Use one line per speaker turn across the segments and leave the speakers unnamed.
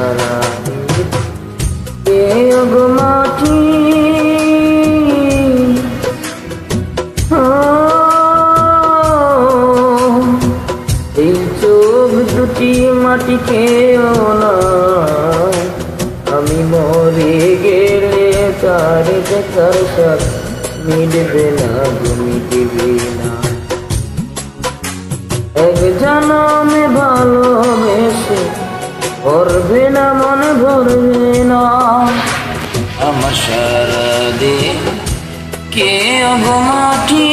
সারা কে গো মাটি এই চোখ দুটি মাটি খেও না, আমি মরে গেলে তার দেখার সাথ মিটবে না গো মিটবে না। এক জনমে ভালোবেসে ভরবে না মনে ভরবে না আমার সারা দিন কে গো মাটি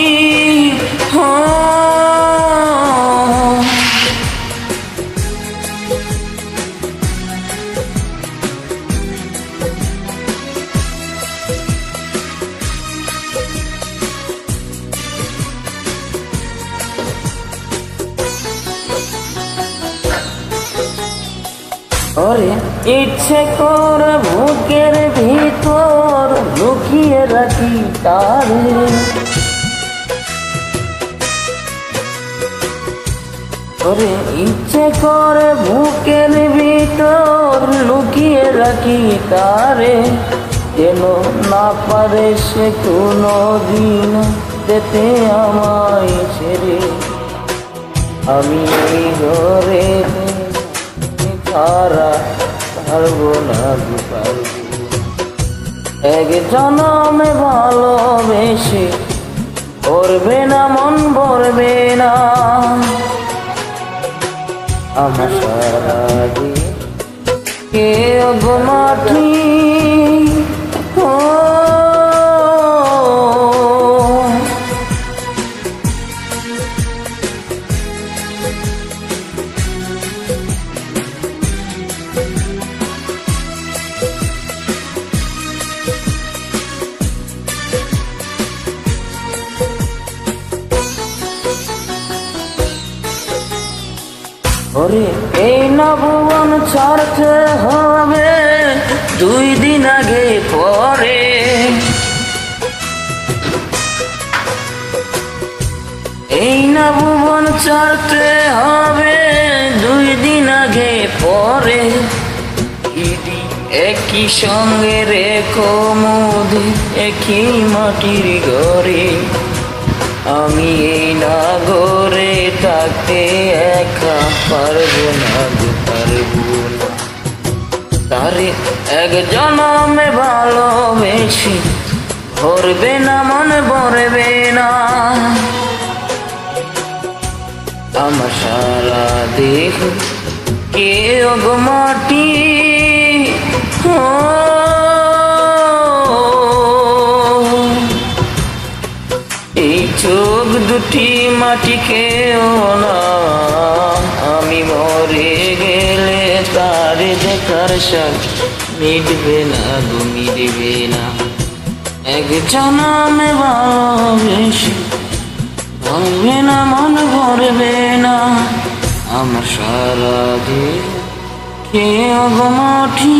ওরে ইচ্ছে করে বুকের ভিতর লুকিয়ে রাখি তারে, ওরে ইচ্ছে করে বুকের ভিতর লুকিয়ে রাখি তারে, যেন না পারে সে কোনো দিন যেতে আমায় ছেড়ে। আমি এই ঘরে ছাড়া পারবো না পারবো, এক জনমে ভালোবেসে ভরবে না মন ভরবে না আমার সারা দিন কে গো মাটি ওরে এই নবুবন ছাড়তে হবে 2 দিন আগে পরে, এই নবুবন ছাড়তে হবে 2 দিন আগে পরে। একই সঙ্গে রেখো মোদে একই মাটির ঘরে, আমি এই নাগরে থাকতে একা পারবো না গো পারবো না। তারে এক জনমে ভালোবেসে ভরবে না মনে ভরবে না আমার সারা দেহ কে গো মাটি এই চোখ দুটি মাটি খেও না, আমি মরে গেলে তার দেখার সাথ মিটবে না গো মিটবে না। এক জনমে ভালোবেসে ভরবে না মন ভরবে না আমার সারা দিন কে গো মাটি